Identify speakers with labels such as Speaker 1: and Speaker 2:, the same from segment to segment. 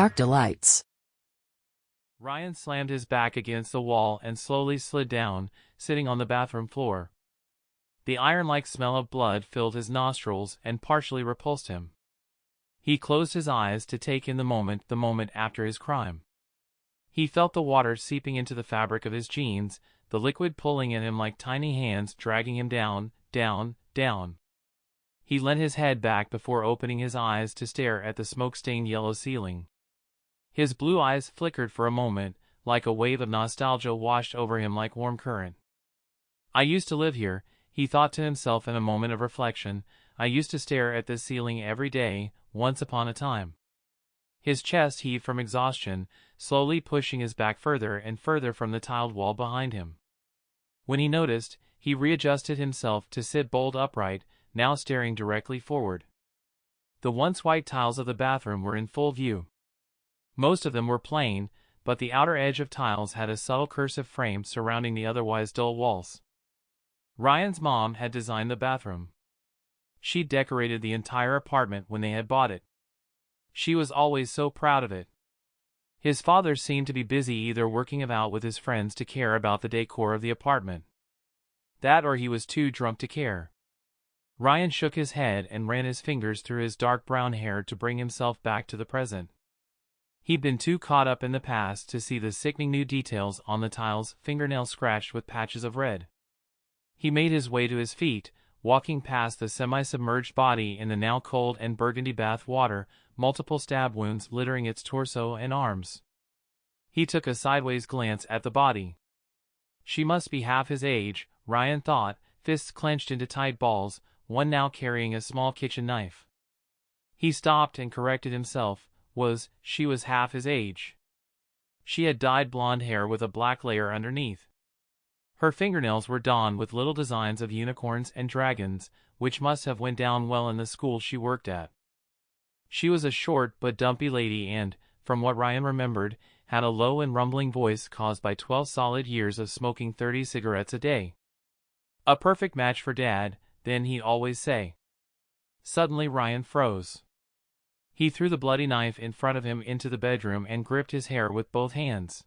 Speaker 1: dark delights.
Speaker 2: Ryan slammed his back against the wall and slowly slid down, sitting on the bathroom floor. The iron-like smell of blood filled his nostrils and partially repulsed him. He closed his eyes to take in the moment after his crime. He felt the water seeping into the fabric of his jeans, the liquid pulling at him like tiny hands dragging him down, down, down. He leant his head back before opening his eyes to stare at the smoke-stained yellow ceiling. His blue eyes flickered for a moment, like a wave of nostalgia washed over him like warm current. I used to live here, he thought to himself in a moment of reflection. I used to stare at this ceiling every day, once upon a time. His chest heaved from exhaustion, slowly pushing his back further and further from the tiled wall behind him. When he noticed, he readjusted himself to sit bolt upright, now staring directly forward. The once white tiles of the bathroom were in full view. Most of them were plain, but the outer edge of tiles had a subtle cursive frame surrounding the otherwise dull walls. Ryan's mom had designed the bathroom. She decorated the entire apartment when they had bought it. She was always so proud of it. His father seemed to be busy either working about with his friends to care about the decor of the apartment. That or he was too drunk to care. Ryan shook his head and ran his fingers through his dark brown hair to bring himself back to the present. He'd been too caught up in the past to see the sickening new details on the tiles, fingernails scratched with patches of red. He made his way to his feet, walking past the semi-submerged body in the now cold and burgundy bath water, multiple stab wounds littering its torso and arms. He took a sideways glance at the body. She must be half his age, Ryan thought, fists clenched into tight balls, one now carrying a small kitchen knife. He stopped and corrected himself. She was half his age. She had dyed blonde hair with a black layer underneath. Her fingernails were donned with little designs of unicorns and dragons, which must have went down well in the school she worked at. She was a short but dumpy lady and, from what Ryan remembered, had a low and rumbling voice caused by 12 solid years of smoking 30 cigarettes a day. A perfect match for Dad, then he'd always say. Suddenly Ryan froze. He threw the bloody knife in front of him into the bedroom and gripped his hair with both hands.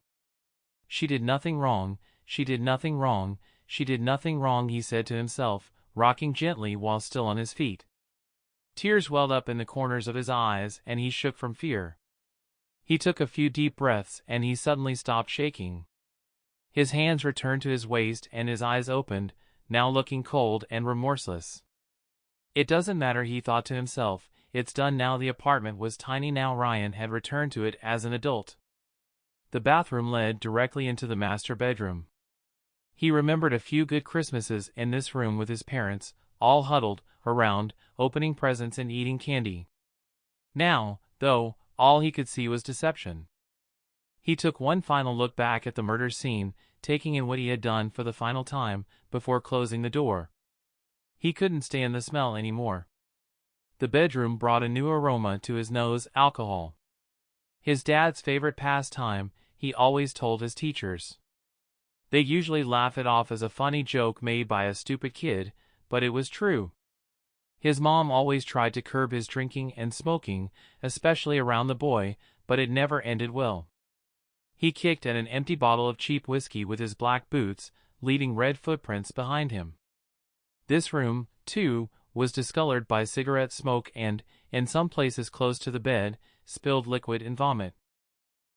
Speaker 2: She did nothing wrong, she did nothing wrong, she did nothing wrong, he said to himself, rocking gently while still on his feet. Tears welled up in the corners of his eyes and he shook from fear. He took a few deep breaths and he suddenly stopped shaking. His hands returned to his waist and his eyes opened, now looking cold and remorseless. It doesn't matter, he thought to himself, it's done now. The apartment was tiny now. Ryan had returned to it as an adult. The bathroom led directly into the master bedroom. He remembered a few good Christmases in this room with his parents, all huddled around, opening presents and eating candy. Now, though, all he could see was deception. He took one final look back at the murder scene, taking in what he had done for the final time, before closing the door. He couldn't stand the smell anymore. The bedroom brought a new aroma to his nose, alcohol. His dad's favorite pastime, he always told his teachers. They usually laugh it off as a funny joke made by a stupid kid, but it was true. His mom always tried to curb his drinking and smoking, especially around the boy, but it never ended well. He kicked at an empty bottle of cheap whiskey with his black boots, leaving red footprints behind him. This room, too, was discolored by cigarette smoke and, in some places close to the bed, spilled liquid and vomit.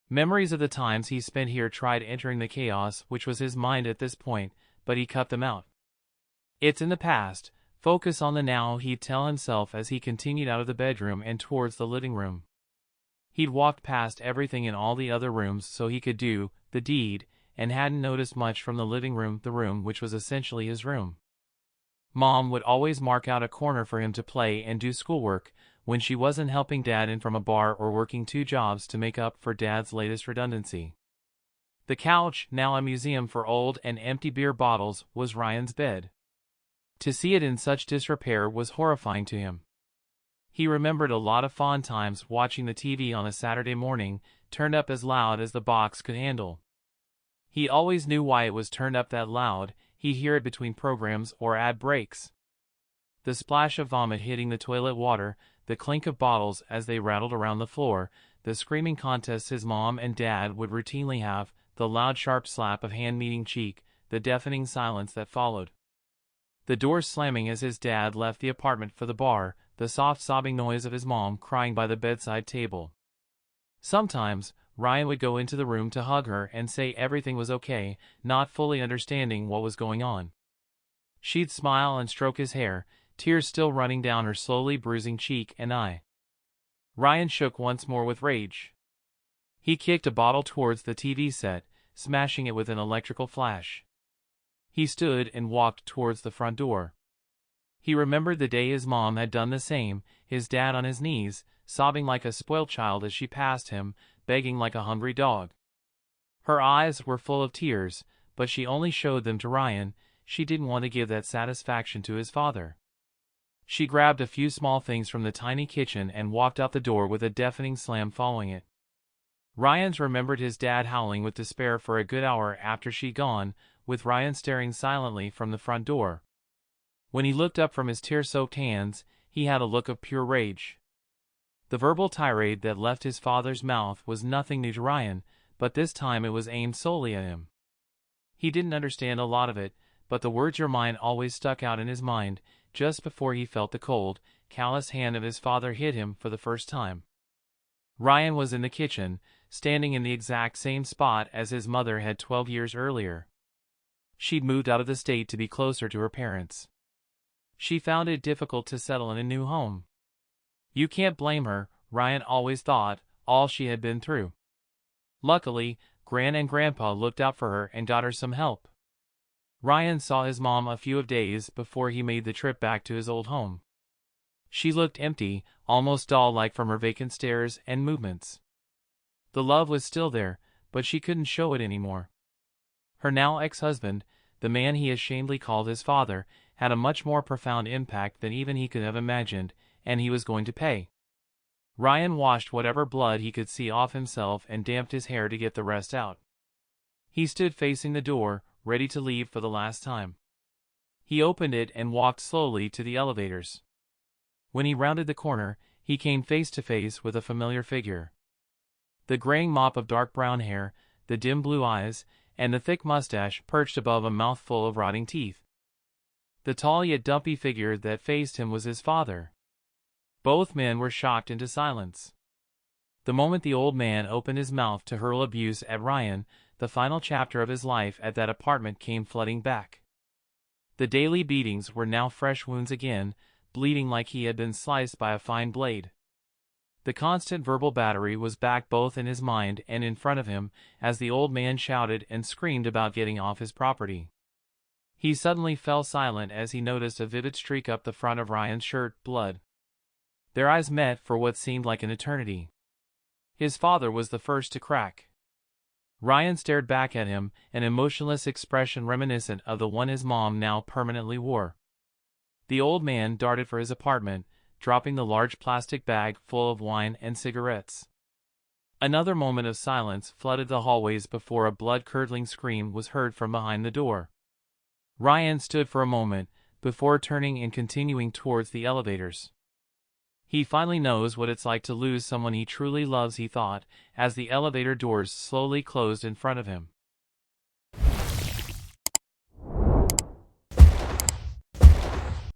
Speaker 2: Memories of the times he spent here tried entering the chaos which was his mind at this point, but he cut them out. It's in the past, focus on the now, he'd tell himself as he continued out of the bedroom and towards the living room. He'd walked past everything in all the other rooms so he could do the deed, and hadn't noticed much from the living room, the room which was essentially his room. Mom would always mark out a corner for him to play and do schoolwork, when she wasn't helping Dad in from a bar or working 2 jobs to make up for Dad's latest redundancy. The couch, now a museum for old and empty beer bottles, was Ryan's bed. To see it in such disrepair was horrifying to him. He remembered a lot of fond times watching the TV on a Saturday morning, turned up as loud as the box could handle. He always knew why it was turned up that loud. He'd hear it between programs or ad breaks. The splash of vomit hitting the toilet water, the clink of bottles as they rattled around the floor, the screaming contests his mom and dad would routinely have, the loud sharp slap of hand meeting cheek, the deafening silence that followed. The doors slamming as his dad left the apartment for the bar, the soft sobbing noise of his mom crying by the bedside table. Sometimes, Ryan would go into the room to hug her and say everything was okay, not fully understanding what was going on. She'd smile and stroke his hair, tears still running down her slowly bruising cheek and eye. Ryan shook once more with rage. He kicked a bottle towards the TV set, smashing it with an electrical flash. He stood and walked towards the front door. He remembered the day his mom had done the same, his dad on his knees, sobbing like a spoilt child as she passed him, begging like a hungry dog. Her eyes were full of tears, but she only showed them to Ryan. She didn't want to give that satisfaction to his father. She grabbed a few small things from the tiny kitchen and walked out the door with a deafening slam following it. Ryan's remembered his dad howling with despair for a good hour after she'd gone, with Ryan staring silently from the front door. When he looked up from his tear-soaked hands, he had a look of pure rage. The verbal tirade that left his father's mouth was nothing new to Ryan, but this time it was aimed solely at him. He didn't understand a lot of it, but the words "your mind" always stuck out in his mind, just before he felt the cold, callous hand of his father hit him for the first time. Ryan was in the kitchen, standing in the exact same spot as his mother had 12 years earlier. She'd moved out of the state to be closer to her parents. She found it difficult to settle in a new home. You can't blame her, Ryan always thought, all she had been through. Luckily, Gran and Grandpa looked out for her and got her some help. Ryan saw his mom a few days before he made the trip back to his old home. She looked empty, almost doll-like from her vacant stares and movements. The love was still there, but she couldn't show it anymore. Her now ex-husband, the man he ashamedly called his father, had a much more profound impact than even he could have imagined, and he was going to pay. Ryan washed whatever blood he could see off himself and damped his hair to get the rest out. He stood facing the door, ready to leave for the last time. He opened it and walked slowly to the elevators. When he rounded the corner, he came face to face with a familiar figure. The graying mop of dark brown hair, the dim blue eyes, and the thick mustache perched above a mouthful of rotting teeth. The tall yet dumpy figure that faced him was his father. Both men were shocked into silence. The moment the old man opened his mouth to hurl abuse at Ryan, the final chapter of his life at that apartment came flooding back. The daily beatings were now fresh wounds again, bleeding like he had been sliced by a fine blade. The constant verbal battery was back both in his mind and in front of him as the old man shouted and screamed about getting off his property. He suddenly fell silent as he noticed a vivid streak up the front of Ryan's shirt, blood. Their eyes met for what seemed like an eternity. His father was the first to crack. Ryan stared back at him, an emotionless expression reminiscent of the one his mom now permanently wore. The old man darted for his apartment, dropping the large plastic bag full of wine and cigarettes. Another moment of silence flooded the hallways before a blood-curdling scream was heard from behind the door. Ryan stood for a moment, before turning and continuing towards the elevators. He finally knows what it's like to lose someone he truly loves, he thought, as the elevator doors slowly closed in front of him.